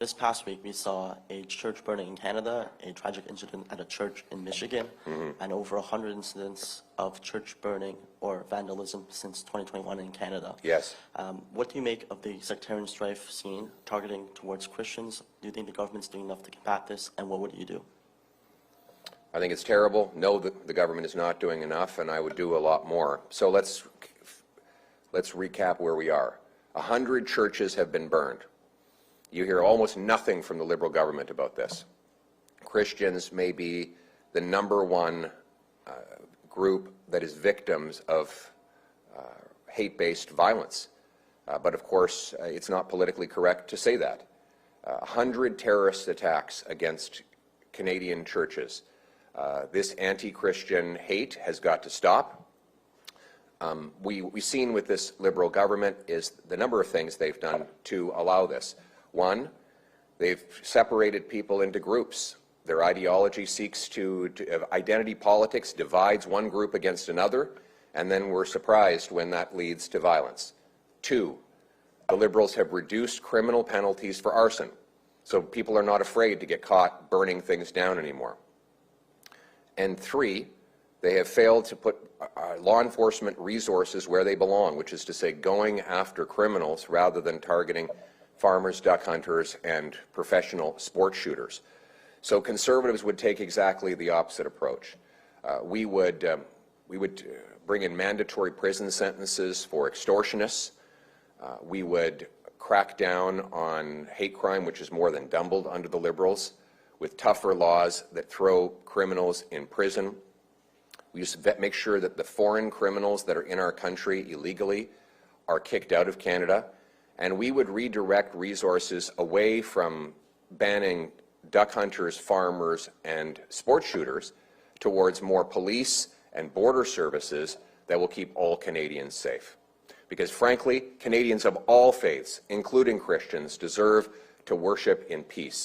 This past week, we saw a church burning in Canada, a tragic incident at a church in Michigan, and over 100 incidents of church burning or vandalism since 2021 in Canada. Yes. What do you make of the sectarian strife seen targeting towards Christians? Do you think the government's doing enough to combat this, and what would you do? I think it's terrible. No, the government is not doing enough, and I would do a lot more. So let's recap where we are. 100 churches have been burned. You hear almost nothing from the Liberal government about this. Christians may be the #1 group that is victims of hate-based violence. But of course, it's not politically correct to say that. 100 terrorist attacks against Canadian churches. This anti-Christian hate has got to stop. We've seen with this Liberal government is the number of things they've done to allow this. One, they've separated people into groups. Their ideology seeks to identity politics, divides one group against another, and then we're surprised when that leads to violence. Two, the Liberals have reduced criminal penalties for arson, so people are not afraid to get caught burning things down anymore. And three, they have failed to put law enforcement resources where they belong, which is to say going after criminals rather than targeting farmers, duck hunters, and professional sport shooters. So Conservatives would take exactly the opposite approach. We would bring in mandatory prison sentences for extortionists. We would crack down on hate crime, which is more than doubled under the Liberals, with tougher laws that throw criminals in prison. We used to make sure that the foreign criminals that are in our country illegally are kicked out of Canada. And we would redirect resources away from banning duck hunters, farmers, and sport shooters towards more police and border services that will keep all Canadians safe. Because frankly, Canadians of all faiths, including Christians, deserve to worship in peace.